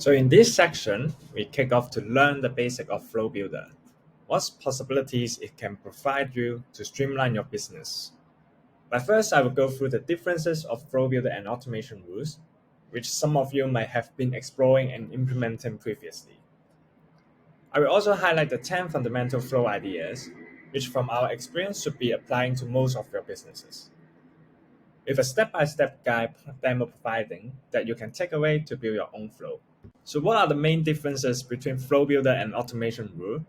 So in this section, we kick off to learn the basic of Flow Builder. What possibilities it can provide you to streamline your business. But first, I will go through the differences of Flow Builder and automation rules, which some of you might have been exploring and implementing previously. I will also highlight the 10 fundamental flow ideas, which from our experience should be applying to most of your businesses, with a step-by-step guide demo providing that you can take away to build your own flow. So what are the main differences between Flow Builder and automation rule?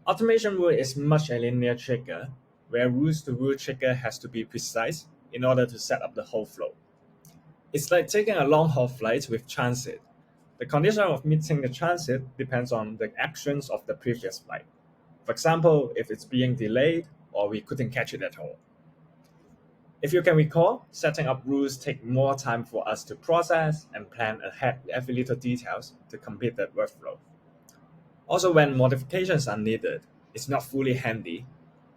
Automation rule is much a linear trigger, where rules to rule trigger has to be precise in order to set up the whole flow. It's like taking a long-haul flight with transit. The condition of meeting the transit depends on the actions of the previous flight. For example, if it's being delayed or we couldn't catch it at all. If you can recall, setting up rules take more time for us to process and plan ahead every little details to complete the workflow. Also, when modifications are needed, it's not fully handy,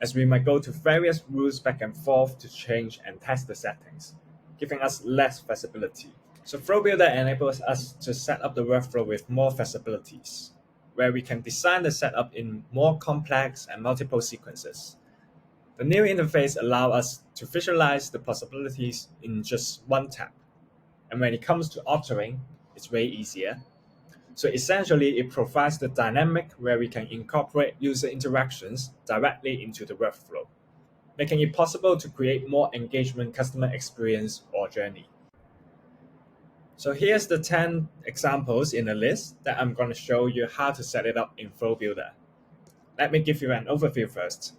as we might go to various rules back and forth to change and test the settings, giving us less flexibility. So Flow Builder enables us to set up the workflow with more flexibilities, where we can design the setup in more complex and multiple sequences. The new interface allows us to visualize the possibilities in just one tap. And when it comes to authoring, it's way easier. So essentially, it provides the dynamic where we can incorporate user interactions directly into the workflow, making it possible to create more engagement customer experience or journey. So here's the 10 examples in a list that I'm going to show you how to set it up in Flow Builder. Let me give you an overview first.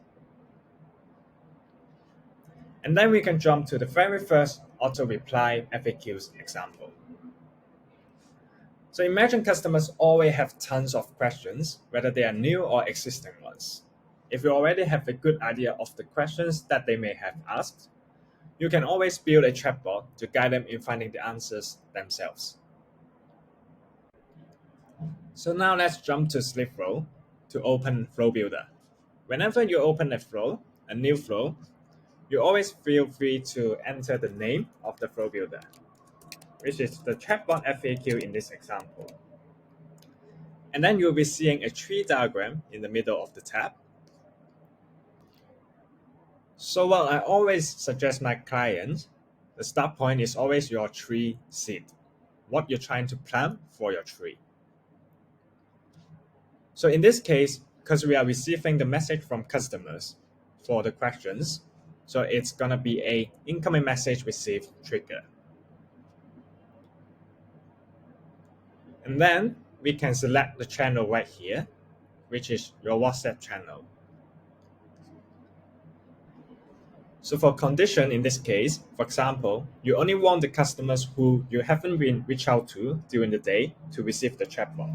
And then we can jump to the very first auto-reply FAQs example. So imagine customers always have tons of questions, whether they are new or existing ones. If you already have a good idea of the questions that they may have asked, you can always build a chatbot to guide them in finding the answers themselves. So now let's jump to SleekFlow to open Flow Builder. Whenever you open a new flow, you always feel free to enter the name of the Flow Builder, which is the Chatbot FAQ in this example. And then you'll be seeing a tree diagram in the middle of the tab. So what I always suggest my clients, the start point is always your tree seed, what you're trying to plant for your tree. So in this case, because we are receiving the message from customers for the questions, so it's going to be a incoming message received trigger. And then we can select the channel right here, which is your WhatsApp channel. So for condition in this case, for example, you only want the customers who you haven't been reached out to during the day to receive the chatbot.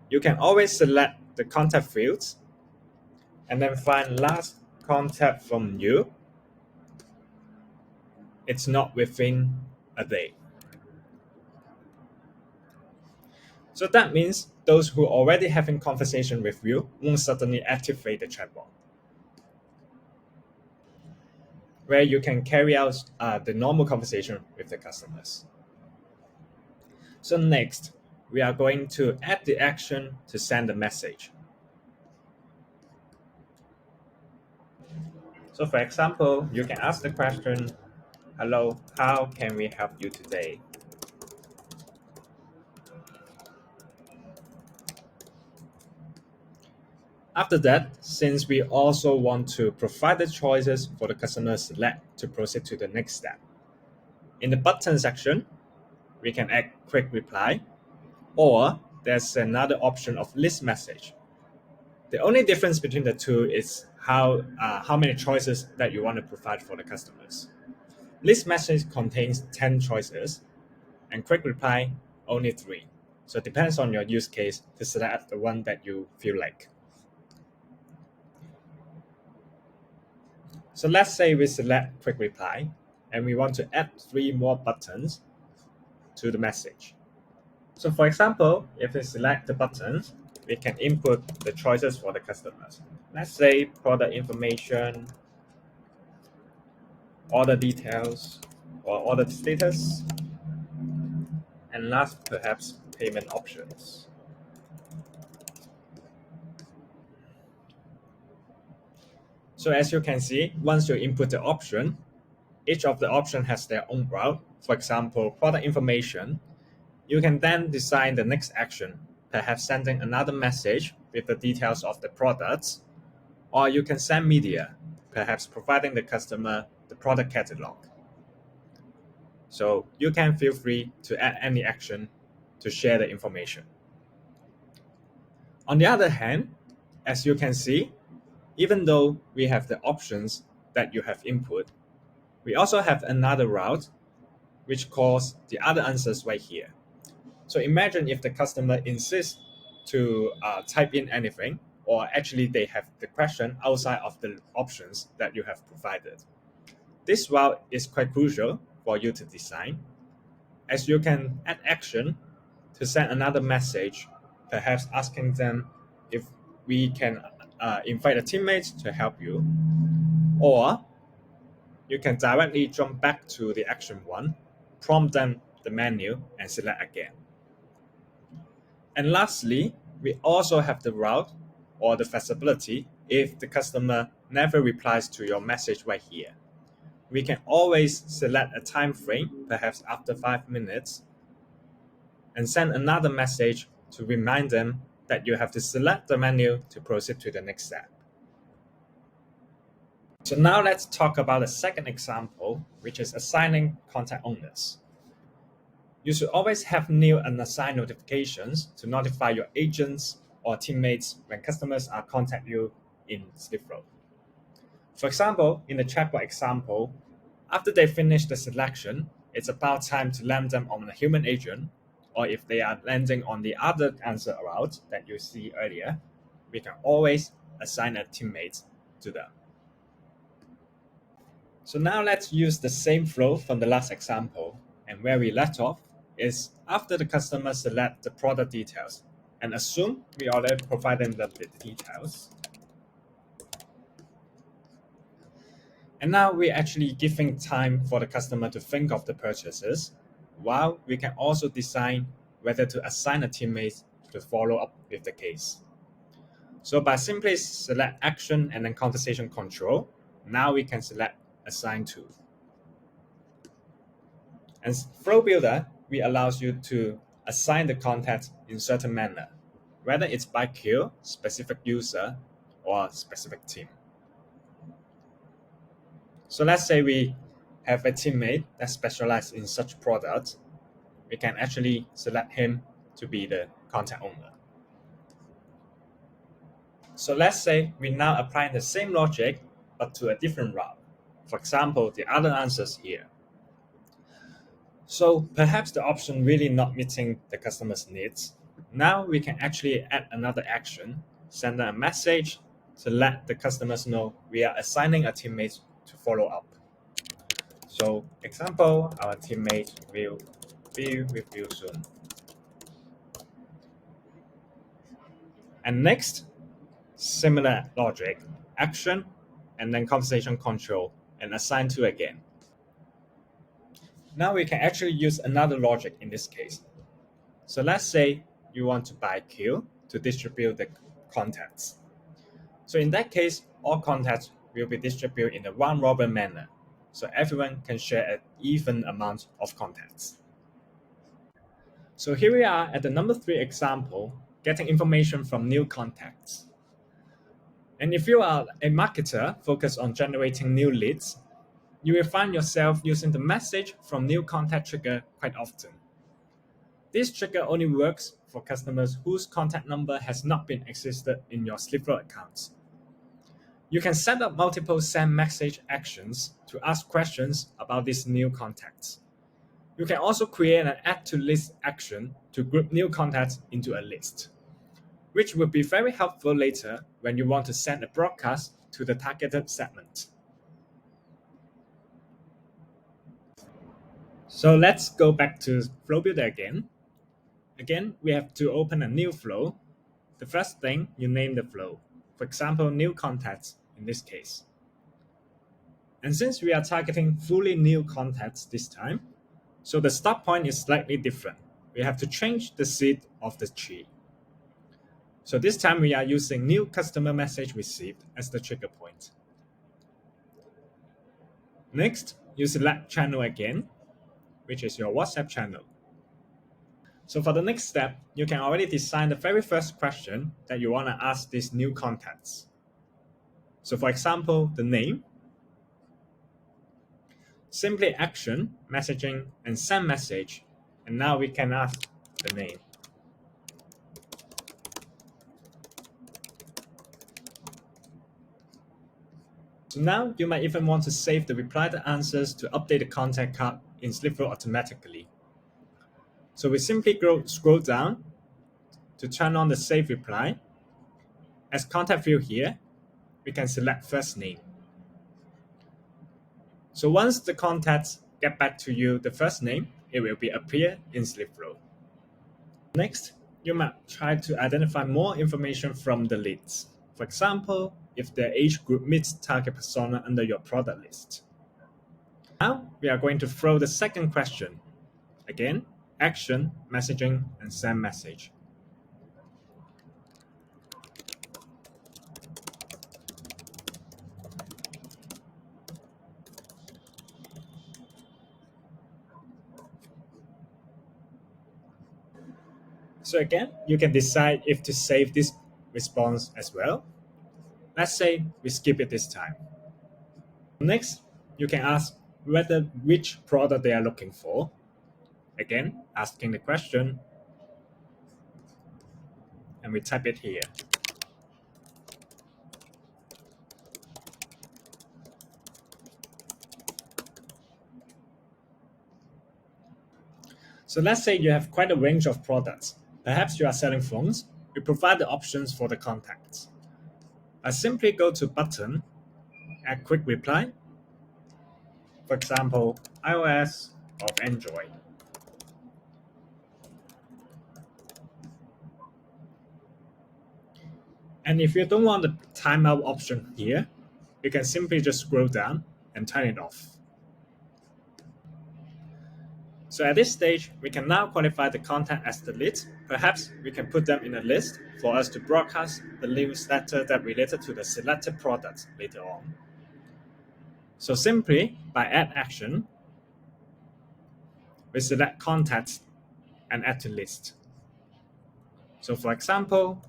You can always select the contact fields and then find last contact from you. It's not within a day. So that means those who already having conversation with you won't suddenly activate the chatbot, where you can carry out the normal conversation with the customers. So next, we are going to add the action to send a message. So for example, you can ask the question, "Hello, how can we help you today?" After that, since we also want to provide the choices for the customer to select to proceed to the next step, in the button section, we can add quick reply, or there's another option of list message. The only difference between the two is how many choices that you want to provide for the customers. List message contains 10 choices, and quick reply only 3. So it depends on your use case to select the one that you feel like. So let's say we select quick reply, and we want to add 3 more buttons to the message. So for example, if we select the buttons, we can input the choices for the customers. Let's say product information, order details, or order status, and last perhaps payment options. So as you can see, once you input the option, each of the option has their own route. For example, product information. You can then design the next action, perhaps sending another message with the details of the products, or you can send media, perhaps providing the customer the product catalog. So you can feel free to add any action to share the information. On the other hand, as you can see, even though we have the options that you have input, we also have another route which calls the other answers right here. So imagine if the customer insists to type in anything, or actually they have the question outside of the options that you have provided. This route is quite crucial for you to design, as you can add action to send another message, perhaps asking them if we can invite a teammate to help you, or you can directly jump back to the action one, prompt them the menu, and select again. And lastly, we also have the route or the flexibility if the customer never replies to your message right here. We can always select a time frame, perhaps after 5 minutes, and send another message to remind them that you have to select the menu to proceed to the next step. So now let's talk about a second example, which is assigning contact owners. You should always have new and assigned notifications to notify your agents or teammates when customers are contact you in SleekFlow. For example, in the Chatbot example, after they finish the selection, it's about time to land them on a human agent, or if they are landing on the other answer route that you see earlier, we can always assign a teammate to them. So now let's use the same flow from the last example, and where we left off is after the customer select the product details and assume we already provided them the details. And now we're actually giving time for the customer to think of the purchases, while we can also design whether to assign a teammate to follow up with the case. So by simply select action and then conversation control, now we can select assign to. And Flow Builder allows you to assign the contact in certain manner, whether it's by queue, specific user, or specific team. So let's say we have a teammate that specializes in such products. We can actually select him to be the contact owner. So let's say we now apply the same logic but to a different route. For example, the other answers here. So perhaps the option really not meeting the customer's needs. Now we can actually add another action, send them a message to let the customers know we are assigning a teammate to follow up. So example, our teammate will be with you soon. And next, similar logic, action, and then conversation control, and assign to again. Now we can actually use another logic in this case. So let's say you want to buy queue to distribute the contacts. So in that case, all contacts will be distributed in a round-robin manner, so everyone can share an even amount of contacts. So here we are at the number 3 example, getting information from new contacts. And if you are a marketer focused on generating new leads, you will find yourself using the message from new contact trigger quite often. This trigger only works for customers whose contact number has not been existed in your SleekFlow accounts. You can set up multiple send message actions to ask questions about these new contacts. You can also create an add to list action to group new contacts into a list, which will be very helpful later when you want to send a broadcast to the targeted segment. So let's go back to Flow Builder again. Again, we have to open a new flow. The first thing, you name the flow. For example, new contacts in this case. And since we are targeting fully new contacts this time, so the start point is slightly different. we have to change the seed of the tree. So this time we are using new customer message received as the trigger point. Next, you select channel again, which is your WhatsApp channel. So for the next step, you can already design the very first question that you want to ask these new contacts. So for example, the name, simply action, messaging, and send message. And now we can ask the name. So now you might even want to save the reply to answers to update the contact card in SleekFlow automatically. So we simply scroll down to turn on the save reply. As contact field here, we can select first name. So once the contacts get back to you the first name, it will appear in SleekFlow. Next, you might try to identify more information from the leads. For example, if their age group meets target persona under your product list. Now we are going to throw the second question. Again, action, messaging, and send message. So again, you can decide if to save this response as well. Let's say we skip it this time. Next, you can ask which product they are looking for. Again, asking the question, and we type it here. So let's say you have quite a range of products. Perhaps you are selling phones. We provide the options for the contacts. I simply go to button, add quick reply. For example, iOS or Android. And if you don't want the timeout option here, you can simply just scroll down and turn it off. So at this stage, we can now qualify the contact as the lead. Perhaps we can put them in a list for us to broadcast the newsletter that related to the selected products later on. So simply, by add action, we select contacts and add to list. So for example,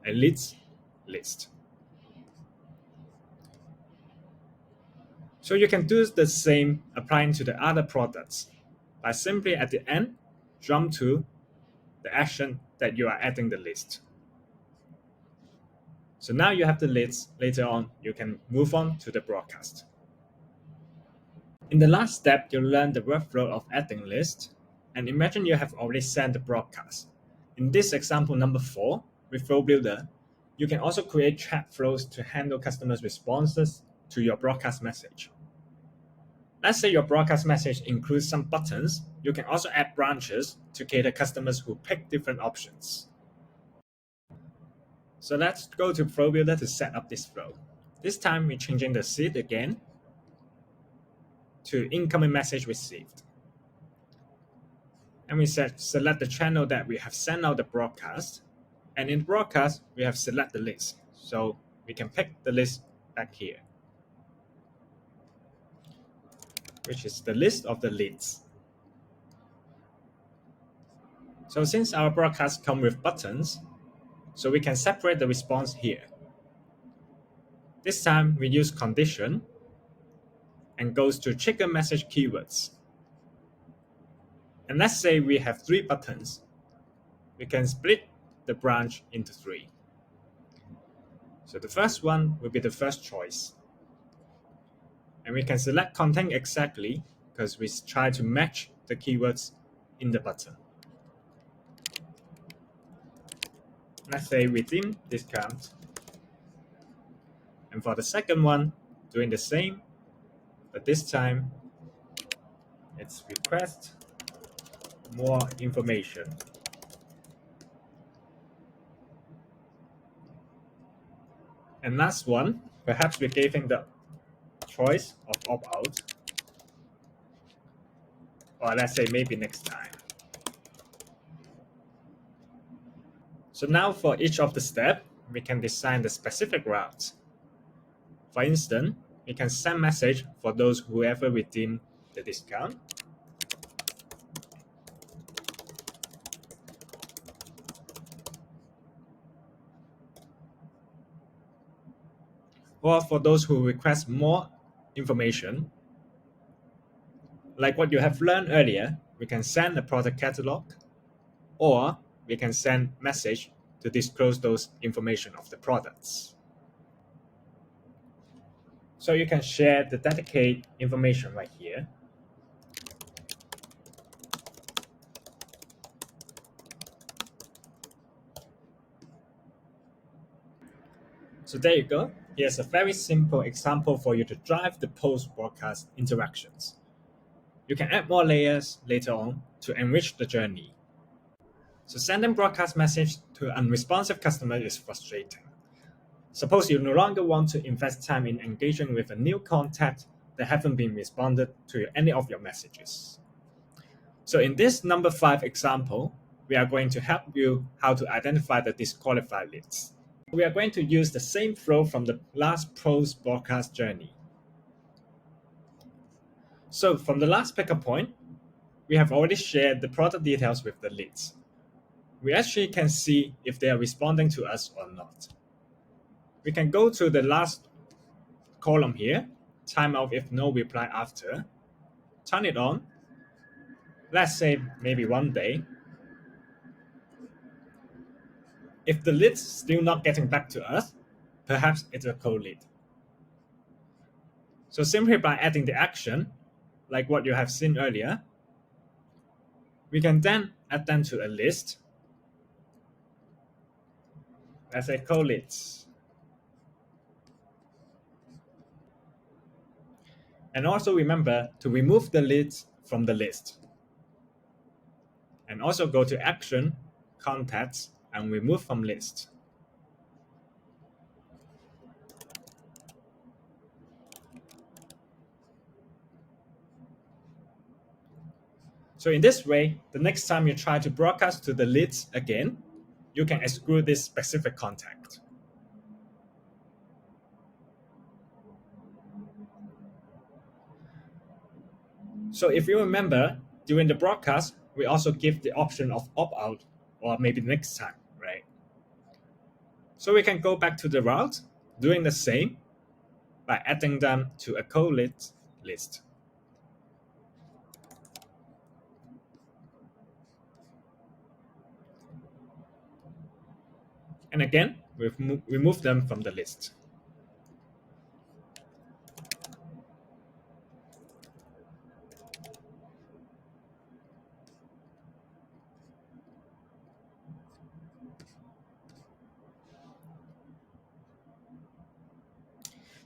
a leads list. So you can do the same applying to the other products by simply at the end, jump to the action that you are adding the list. So now you have the lists. Later on, you can move on to the broadcast. In the last step, you'll learn the workflow of adding lists. And imagine you have already sent the broadcast. In this example number 4, with Flow Builder, you can also create chat flows to handle customers' responses to your broadcast message. Let's say your broadcast message includes some buttons. You can also add branches to cater customers who pick different options. So let's go to Flow Builder to set up this flow. This time we're changing the seed again to incoming message received. And we select the channel that we have sent out the broadcast. And in broadcast, we have select the list. So we can pick the list back here, which is the list of the leads. So since our broadcasts come with buttons, so we can separate the response here. This time we use condition and goes to trigger message keywords. And let's say we have 3 buttons. We can split the branch into 3. So the first one will be the first choice. And we can select content exactly because we try to match the keywords in the button. Let's say redeem discount. And for the second one, doing the same, but this time it's request more information. And last one, perhaps we gave him the choice of opt-out. Or let's say maybe next time. So now for each of the steps, we can design the specific route. For instance, we can send message for those whoever redeem the discount. Or for those who request more information, like what you have learned earlier, we can send a product catalog, or we can send message to disclose those information of the products. So you can share the dedicated information right here. So there you go. Here's a very simple example for you to drive the post-broadcast interactions. You can add more layers later on to enrich the journey. So sending broadcast message to unresponsive customer is frustrating. Suppose you no longer want to invest time in engaging with a new contact that haven't been responded to any of your messages. So in this number 5 example, we are going to help you how to identify the disqualified leads. We are going to use the same flow from the last post broadcast journey. So from the last pickup point, we have already shared the product details with the leads. We actually can see if they are responding to us or not. We can go to the last column here, timeout if no reply after, turn it on, let's say maybe 1 day. If the lead's still not getting back to us, perhaps it's a cold lead. So simply by adding the action, like what you have seen earlier, we can then add them to a list. Let's say cold leads. And also remember to remove the leads from the list. And also go to action, contacts, and remove from list. So in this way, the next time you try to broadcast to the leads again, you can exclude this specific contact. So if you remember, during the broadcast, we also give the option of opt-out or maybe next time, right? So we can go back to the route, doing the same by adding them to a cold lead list. And again, we've removed them from the list.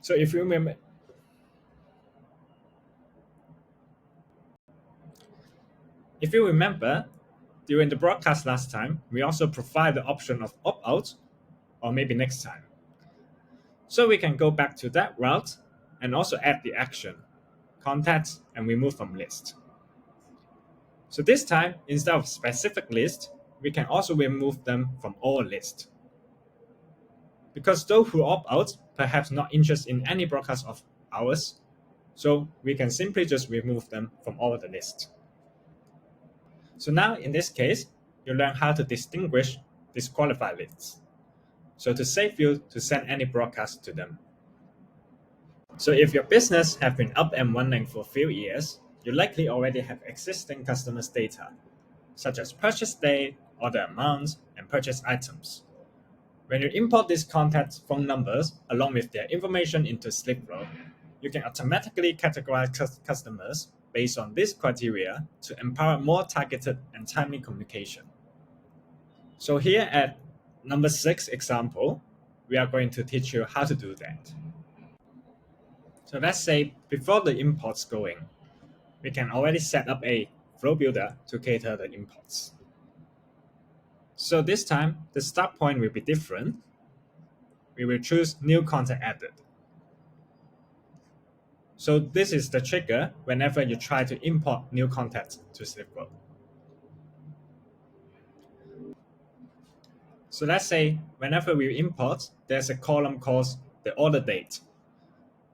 So if you remember, during the broadcast last time, we also provide the option of opt-out or maybe next time. So we can go back to that route and also add the action, contacts, and remove from list. So this time, instead of specific list, we can also remove them from all list. Because those who opt out perhaps not interested in any broadcast of ours, so we can simply just remove them from all the list. So now in this case, you learn how to distinguish disqualified leads. So to save you to send any broadcast to them. So if your business have been up and running for a few years, you likely already have existing customers' data, such as purchase date, order amounts, and purchase items. When you import these contact phone numbers along with their information into SleekFlow, you can automatically categorize customers based on this criteria to empower more targeted and timely communication. So here at number 6 example, we are going to teach you how to do that. So let's say before the imports going, we can already set up a flow builder to cater the imports. So this time, the start point will be different. We will choose new contact added. So this is the trigger whenever you try to import new contacts to SleekFlow. So let's say whenever we import, there's a column called the order date.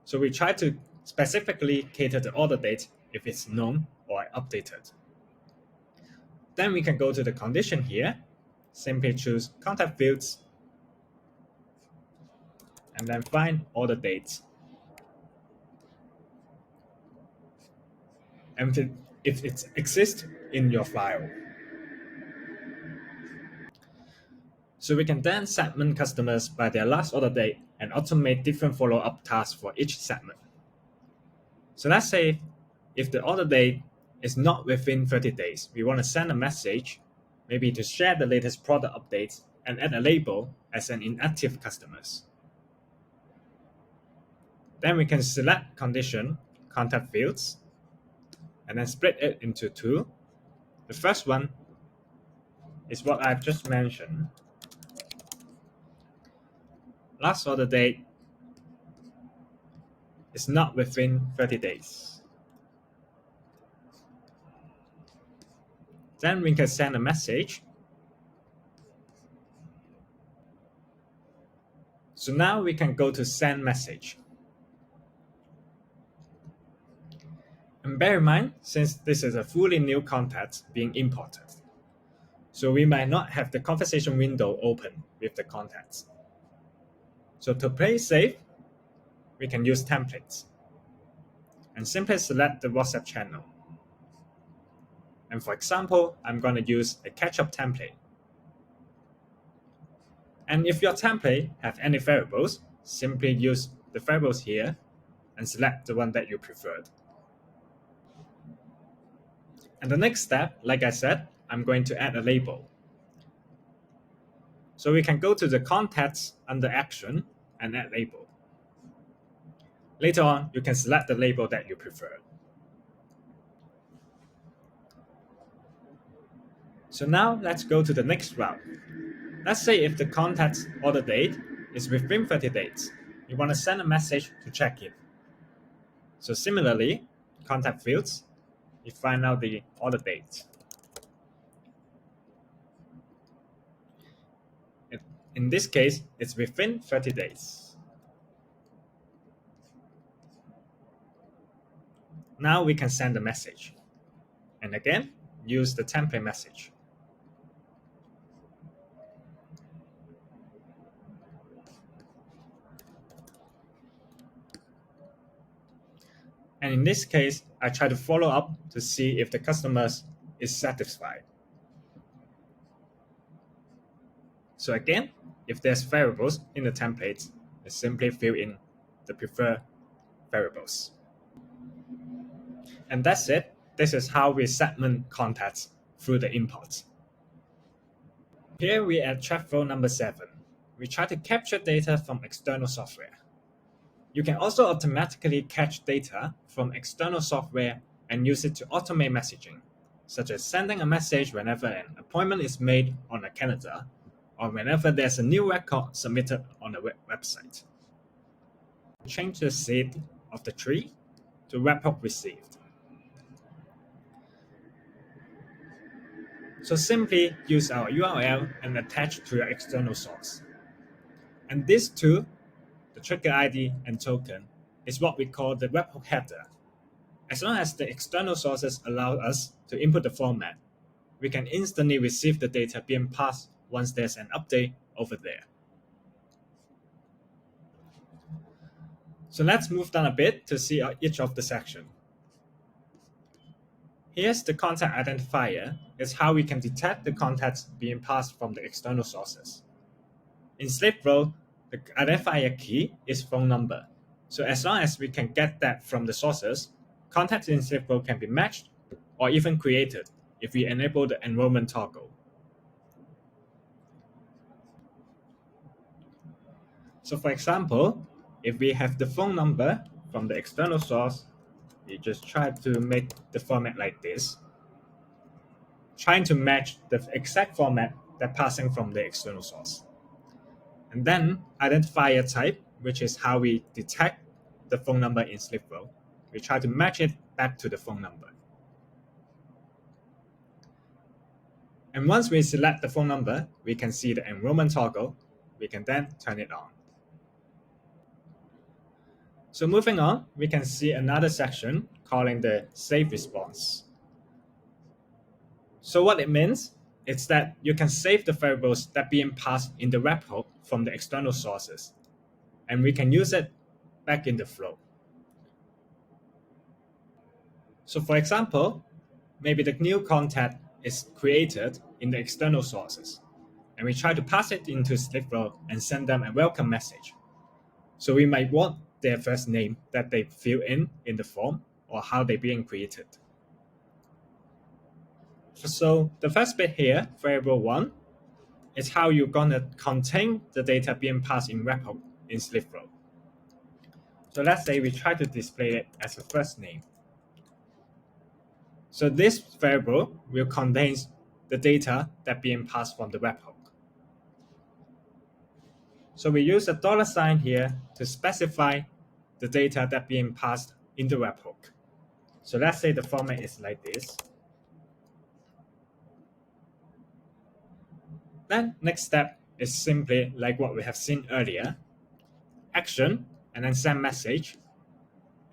So we try to specifically cater the order date if it's known or updated. Then we can go to the condition here, simply choose contact fields, and then find order date. And if it exists in your file. So we can then segment customers by their last order date and automate different follow-up tasks for each segment. So let's say if the order date is not within 30 days, we want to send a message, maybe to share the latest product updates and add a label as an inactive customers. Then we can select condition, contact fields, and then split it into two. The first one is what I've just mentioned. Last order date is not within 30 days. Then we can send a message. So now we can go to send message. And bear in mind, since this is a fully new contact being imported, so we might not have the conversation window open with the contacts. So to play safe, we can use templates and simply select the WhatsApp channel. And for example, I'm going to use a catch-up template. And if your template have any variables, simply use the variables here and select the one that you preferred. And the next step, like I said, I'm going to add a label. So we can go to the contacts under action and add label. Later on, you can select the label that you prefer. So now let's go to the next route. Let's say if the contact's order date is within 30 days, you want to send a message to check it. So similarly, contact fields, you find out the order date. In this case, it's within 30 days. Now we can send a message. And again, use the template message. And in this case, I try to follow up to see if the customer is satisfied. So again, if there's variables in the templates, I simply fill in the preferred variables. And that's it. This is how we segment contacts through the imports. Here we at chat flow number 7. We try to capture data from external software. You can also automatically catch data from external software and use it to automate messaging, such as sending a message whenever an appointment is made on a calendar or whenever there's a new record submitted on a website. Change the seed of the tree to webhook received. So simply use our URL and attach to your external source. And these two, the trigger ID and token, is what we call the webhook header. As long as the external sources allow us to input the format, we can instantly receive the data being passed once there's an update over there. So let's move down a bit to see each of the section. Here's the contact identifier. It's how we can detect the contacts being passed from the external sources. In SleekFlow, the identifier key is phone number. So as long as we can get that from the sources, contacts in SleekFlow can be matched or even created if we enable the enrollment toggle. So for example, if we have the phone number from the external source, we just try to make the format like this, trying to match the exact format that passing from the external source. And then identifier type, which is how we detect the phone number in SleekFlow. We try to match it back to the phone number. And once we select the phone number, we can see the enrollment toggle. We can then turn it on. So moving on, we can see another section calling the save response. So what it means is that you can save the variables that being passed in the webhook from the external sources, and we can use it back in the flow. So for example, maybe the new contact is created in the external sources, and we try to pass it into SleekFlow and send them a welcome message. So we might want their first name that they fill in the form, or how they're being created. So the first bit here, variable 1, is how you're gonna contain the data being passed in webhook in SleekFlow. So let's say we try to display it as a first name. So this variable will contain the data that being passed from the webhook. So we use a $sign here to specify the data that being passed in the webhook. So let's say the format is like this. Then next step is simply like what we have seen earlier. Action and then send message.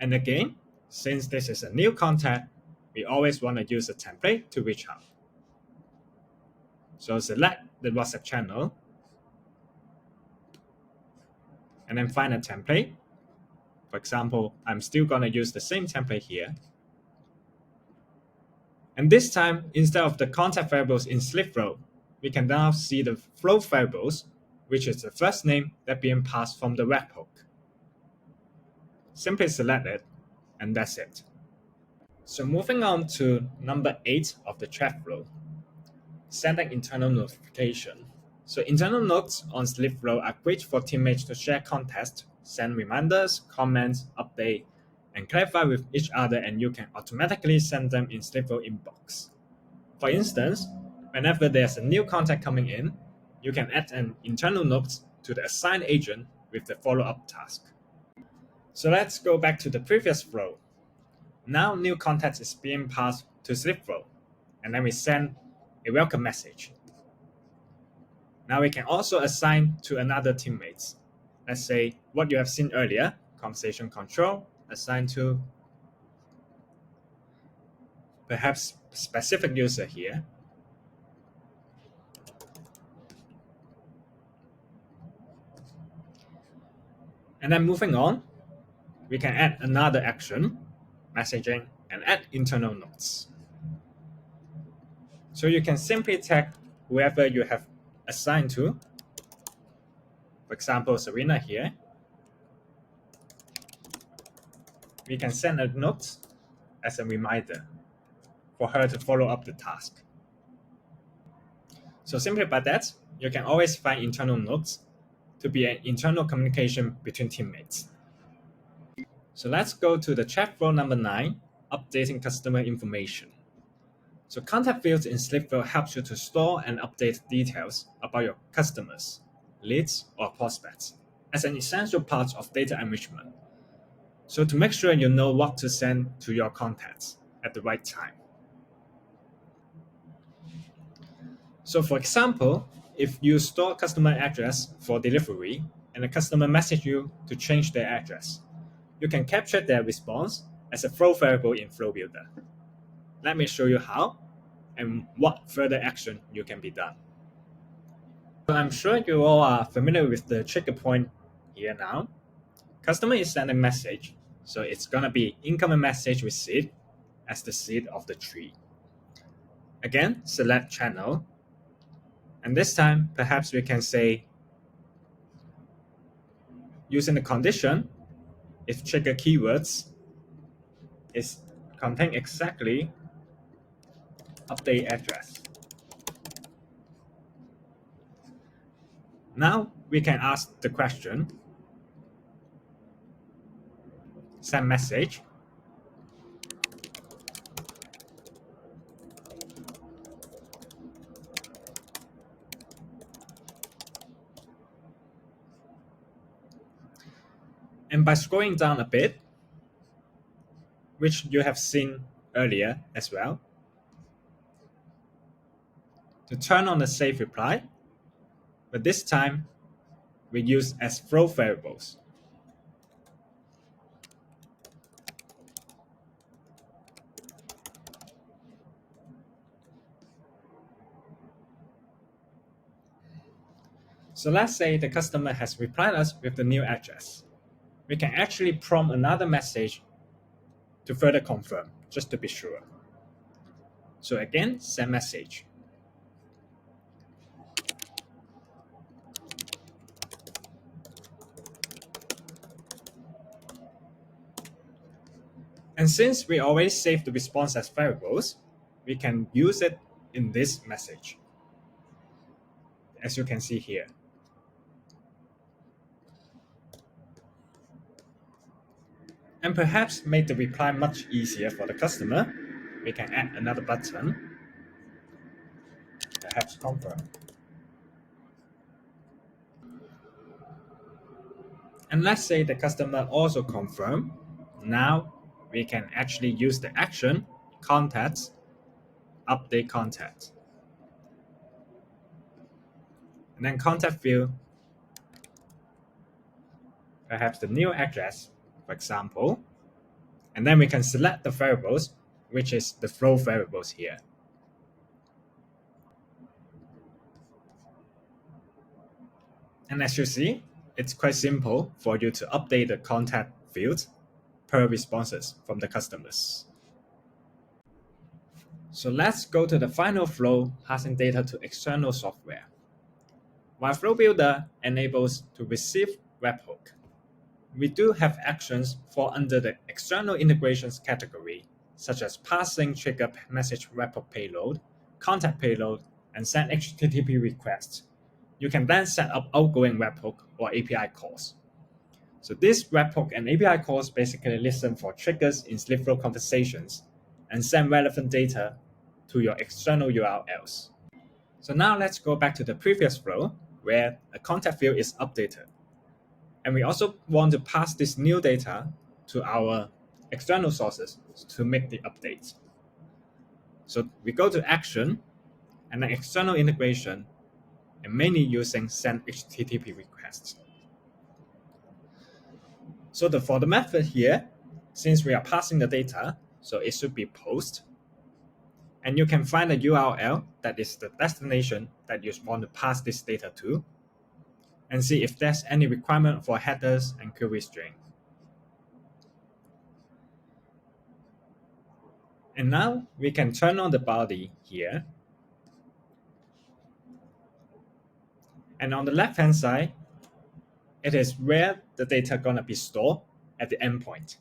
And again, since this is a new contact, we always want to use a template to reach out. So select the WhatsApp channel and then find a template. For example, I'm still going to use the same template here. And this time, instead of the contact variables in SleekFlow, we can now see the flow variables, which is the first name that being passed from the webhook. Simply select it, and that's it. So moving on to number 8 of the chat flow, sending internal notification. So internal notes on SleekFlow are great for teammates to share context, send reminders, comments, update, and clarify with each other, and you can automatically send them in SleekFlow inbox. For instance, whenever there's a new contact coming in, you can add an internal note to the assigned agent with the follow-up task. So let's go back to the previous flow. Now new contact is being passed to SleekFlow, and then we send a welcome message. Now we can also assign to another teammates. Let's say what you have seen earlier, conversation control, assign to perhaps specific user here. And then moving on, we can add another action, messaging, and add internal notes. So you can simply tag whoever you have assigned to. For example, Serena here. We can send a note as a reminder for her to follow up the task. So simply by that, you can always find internal notes to be an internal communication between teammates. So let's go to the chat flow number 9, updating customer information. So contact fields in SleekFlow helps you to store and update details about your customers, leads, or prospects as an essential part of data enrichment. So to make sure you know what to send to your contacts at the right time. So for example, if you store customer address for delivery and the customer message you to change their address, you can capture their response as a flow variable in Flow Builder. Let me show you how and what further action you can be done. So I'm sure you all are familiar with the trigger point here now. Customer is sending message, so it's gonna be incoming message with seed as the seed of the tree. Again, select channel, and this time perhaps we can say, using the condition, if trigger keywords is contain exactly update address. Now we can ask the question, send message, and by scrolling down a bit, which you have seen earlier as well, to turn on the save reply, but this time we use as flow variables. So let's say the customer has replied us with the new address. We can actually prompt another message to further confirm, just to be sure. So again, send message. And since we already saved the response as variables, we can use it in this message, as you can see here. And perhaps make the reply much easier for the customer, we can add another button, perhaps confirm. And let's say the customer also confirm. Now we can actually use the action contacts, update contact. And then contact field, perhaps the new address, for example. And then we can select the variables, which is the flow variables here. And as you see, it's quite simple for you to update the contact fields per responses from the customers. So let's go to the final flow, passing data to external software. While Flow Builder enables to receive webhook, we do have actions fall under the external integrations category, such as passing trigger message webhook payload, contact payload, and send HTTP requests. You can then set up outgoing webhook or API calls. So this webhook and API calls basically listen for triggers in SleekFlow conversations and send relevant data to your external URLs. So now let's go back to the previous flow where a contact field is updated. And we also want to pass this new data to our external sources to make the updates. So we go to action and then external integration, and mainly using send HTTP requests. So for the method here, since we are passing the data, so it should be post. And you can find a URL that is the destination that you want to pass this data to, and see if there's any requirement for headers and query string. And now we can turn on the body here. And on the left-hand side, it is where the data gonna be stored at the endpoint.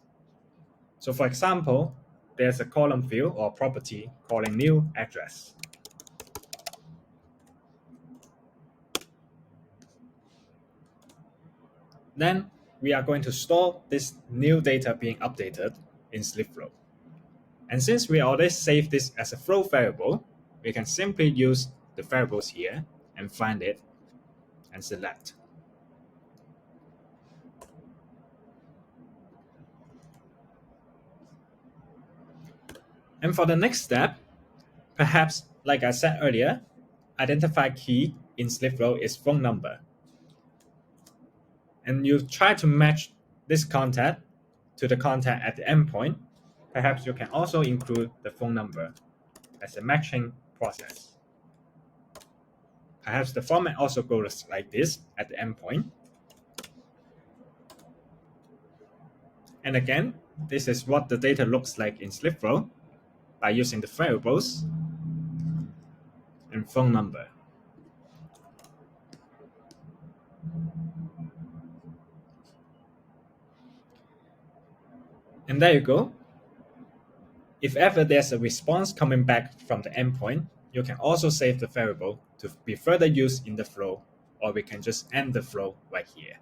So for example, there's a column field or property calling new address. Then we are going to store this new data being updated in SleekFlow. And since we already saved this as a flow variable, we can simply use the variables here and find it and select. And for the next step, perhaps, like I said earlier, identify key in SleekFlow is phone number. And you try to match this contact to the contact at the endpoint. Perhaps you can also include the phone number as a matching process. Perhaps the format also goes like this at the endpoint. And again, this is what the data looks like in SleekFlow by using the variables and phone number. And there you go. If ever there's a response coming back from the endpoint, you can also save the variable to be further used in the flow, or we can just end the flow right here.